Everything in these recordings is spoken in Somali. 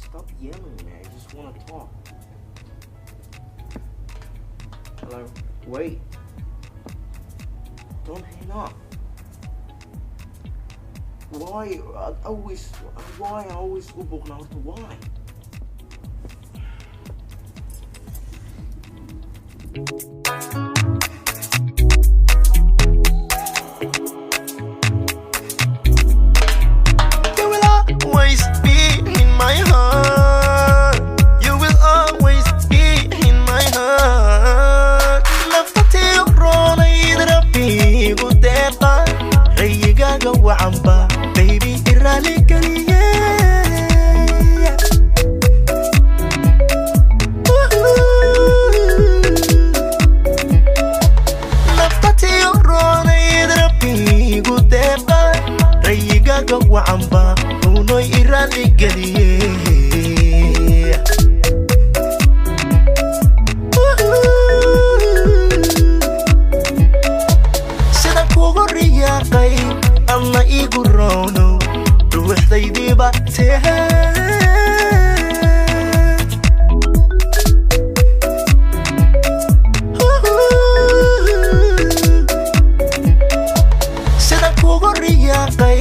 Stop yelling, man. I just want to talk. Hello? Wait. Don't hang up. Why I always ubok na to why? You will always be in my heart. You will always be in my heart. Naftati rona idrabi gudeba rayigaga wa'amba baby irali kaliye. Naftati rona idrabi gudeba rayigaga wa'amba unoy irali kaliye. Sida kugu riyaaqay ama igu roono ruuxdaydii baa tahay. Sida kugu riyaaqay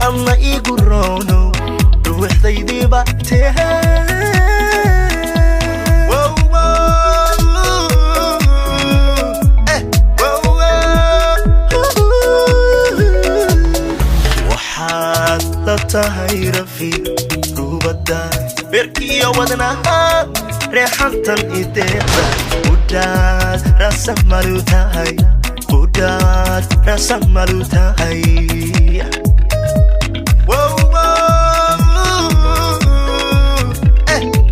ama igu roono ruuxdaydii baa tahay. Wow, wow, wow, wow. Waxaad la tahay rafiiq rubadda beerkiyo wadnaha reexantan ideeqda udhaad rasa malu tahay udhaad rasa malu tahay. Wow, wow,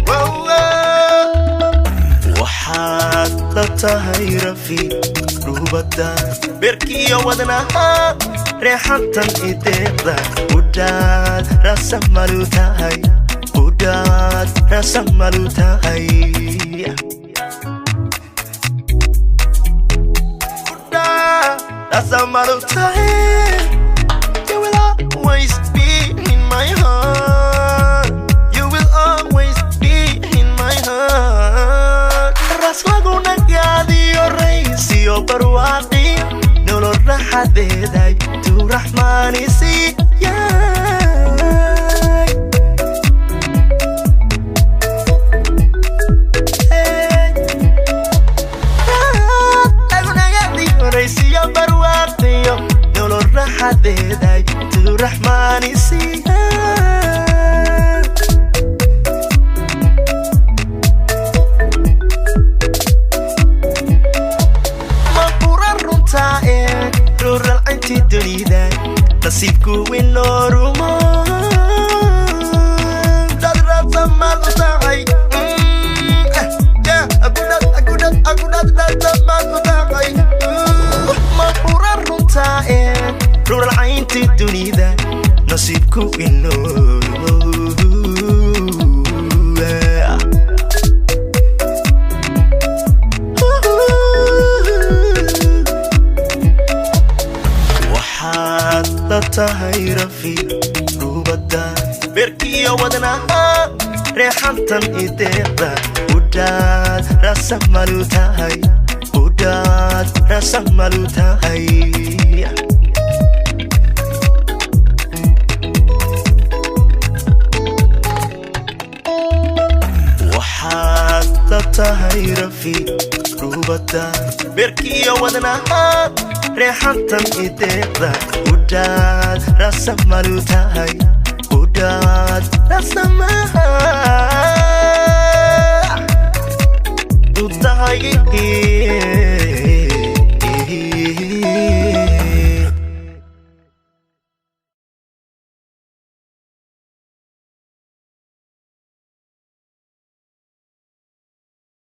wow, wow. Waxaad la tahay rafiiq rubadda beerkiyo wadnaha reexantan ideeqda udhaad rasa malu tahay udhaad rasa malu tahay. Udhaad rasa malu tahay. You will always be in my heart. You will always be in my heart. Ras lagu nagaadiyo raysiyo barwaaqi nolol raxadeeday tu raxmaani siiyay. Lagu nagaadiyo raysiyo barwaaqiyo nolol raxadeeday tu raxmaani siiyay. Ma quran runtaa rural inti dunida nasiibku winoorumo dad rasa mal u tahay. Agudad dad mal u tahay. Ma quran runtaa rural inti dunida nasiibku winoorumo. Waxaad la tahay rafiiq rubadda beerkiyo wadnaha reexantan ideeqda udhaad rasa malu tahay udhaad rasa malu tahay. Waxaad la tahay rafiiq rubadda beerkiyo wadnaha reexantan ideeqda udhaad rasa malu tahay udhaad rasa malu